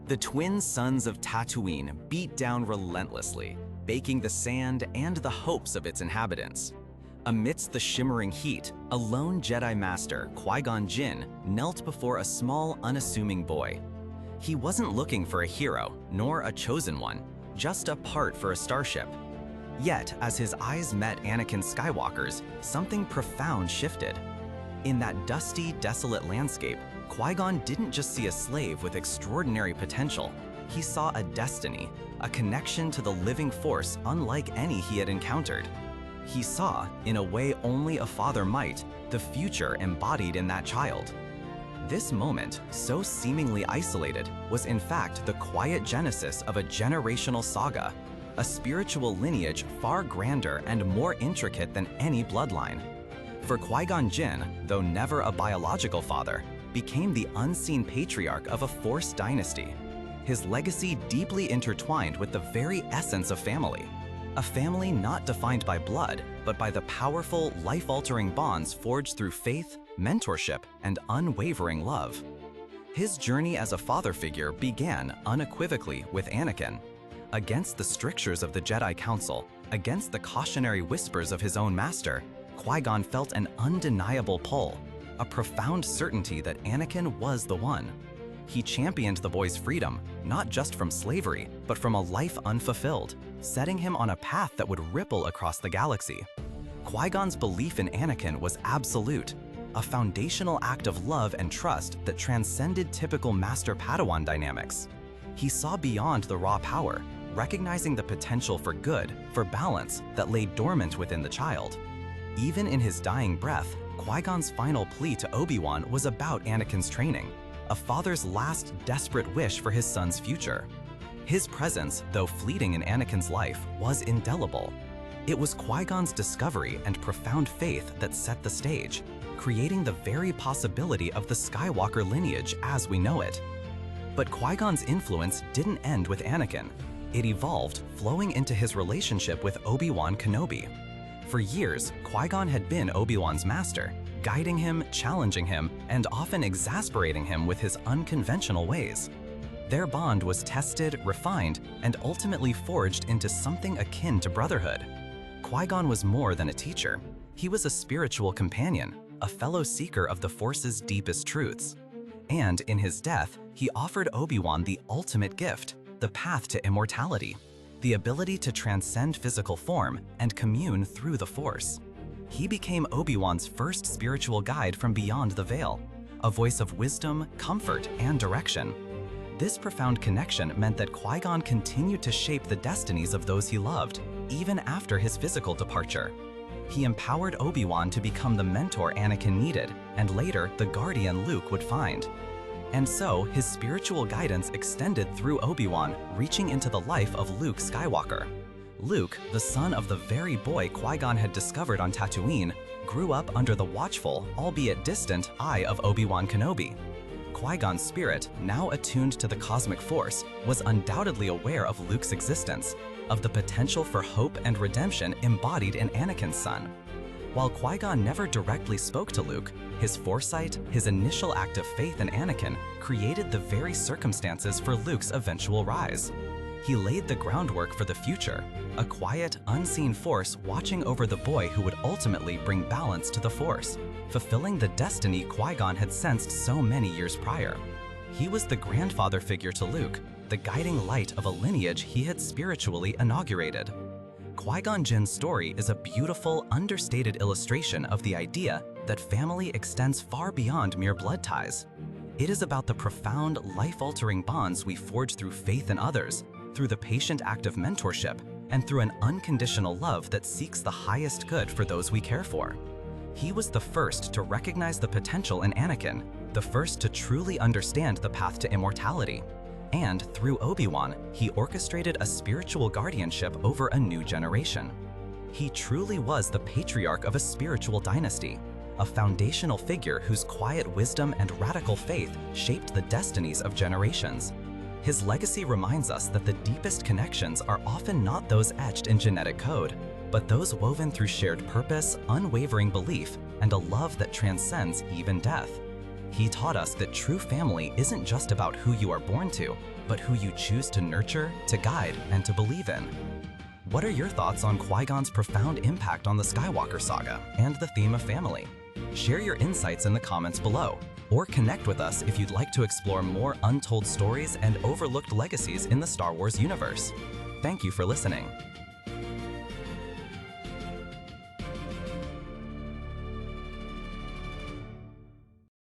The twin sons of Tatooine beat down relentlessly, baking the sand and the hopes of its inhabitants. Amidst the shimmering heat, a lone Jedi Master, Qui-Gon Jinn, knelt before a small, unassuming boy. He wasn't looking for a hero, nor a chosen one, just a part for a starship. Yet, as his eyes met Anakin Skywalker's, something profound shifted. In that dusty, desolate landscape, Qui-Gon didn't just see a slave with extraordinary potential. He saw a destiny, a connection to the living force unlike any he had encountered. He saw, in a way only a father might, the future embodied in that child. This moment, so seemingly isolated, was in fact the quiet genesis of a generational saga, a spiritual lineage far grander and more intricate than any bloodline. For Qui-Gon Jinn, though never a biological father, became the unseen patriarch of a Force dynasty. His legacy deeply intertwined with the very essence of family. A family not defined by blood, but by the powerful, life-altering bonds forged through faith, mentorship, and unwavering love. His journey as a father figure began unequivocally with Anakin. Against the strictures of the Jedi Council, against the cautionary whispers of his own master, Qui-Gon felt an undeniable pull, a profound certainty that Anakin was the one. He championed the boy's freedom, not just from slavery, but from a life unfulfilled, setting him on a path that would ripple across the galaxy. Qui-Gon's belief in Anakin was absolute, a foundational act of love and trust that transcended typical master-Padawan dynamics. He saw beyond the raw power, recognizing the potential for good, for balance, that lay dormant within the child. Even in his dying breath, Qui-Gon's final plea to Obi-Wan was about Anakin's training, a father's last desperate wish for his son's future. His presence, though fleeting in Anakin's life, was indelible. It was Qui-Gon's discovery and profound faith that set the stage, creating the very possibility of the Skywalker lineage as we know it. But Qui-Gon's influence didn't end with Anakin. It evolved, flowing into his relationship with Obi-Wan Kenobi. For years, Qui-Gon had been Obi-Wan's master, guiding him, challenging him, and often exasperating him with his unconventional ways. Their bond was tested, refined, and ultimately forged into something akin to brotherhood. Qui-Gon was more than a teacher. He was a spiritual companion, a fellow seeker of the Force's deepest truths. And in his death, he offered Obi-Wan the ultimate gift, the path to immortality, the ability to transcend physical form and commune through the Force. He became Obi-Wan's first spiritual guide from beyond the veil, a voice of wisdom, comfort, and direction. This profound connection meant that Qui-Gon continued to shape the destinies of those he loved, even after his physical departure. He empowered Obi-Wan to become the mentor Anakin needed, and later the guardian Luke would find. And so, his spiritual guidance extended through Obi-Wan, reaching into the life of Luke Skywalker. Luke, the son of the very boy Qui-Gon had discovered on Tatooine, grew up under the watchful, albeit distant, eye of Obi-Wan Kenobi. Qui-Gon's spirit, now attuned to the cosmic force, was undoubtedly aware of Luke's existence, of the potential for hope and redemption embodied in Anakin's son. While Qui-Gon never directly spoke to Luke, his foresight, his initial act of faith in Anakin, created the very circumstances for Luke's eventual rise. He laid the groundwork for the future, a quiet, unseen force watching over the boy who would ultimately bring balance to the Force, fulfilling the destiny Qui-Gon had sensed so many years prior. He was the grandfather figure to Luke, the guiding light of a lineage he had spiritually inaugurated. Qui-Gon Jinn's story is a beautiful, understated illustration of the idea that family extends far beyond mere blood ties. It is about the profound, life-altering bonds we forge through faith in others, through the patient act of mentorship, and through an unconditional love that seeks the highest good for those we care for. He was the first to recognize the potential in Anakin, the first to truly understand the path to immortality. And through Obi-Wan, he orchestrated a spiritual guardianship over a new generation. He truly was the patriarch of a spiritual dynasty, a foundational figure whose quiet wisdom and radical faith shaped the destinies of generations. His legacy reminds us that the deepest connections are often not those etched in genetic code, but those woven through shared purpose, unwavering belief, and a love that transcends even death. He taught us that true family isn't just about who you are born to, but who you choose to nurture, to guide, and to believe in. What are your thoughts on Qui-Gon's profound impact on the Skywalker saga and the theme of family? Share your insights in the comments below, or connect with us if you'd like to explore more untold stories and overlooked legacies in the Star Wars universe. Thank you for listening.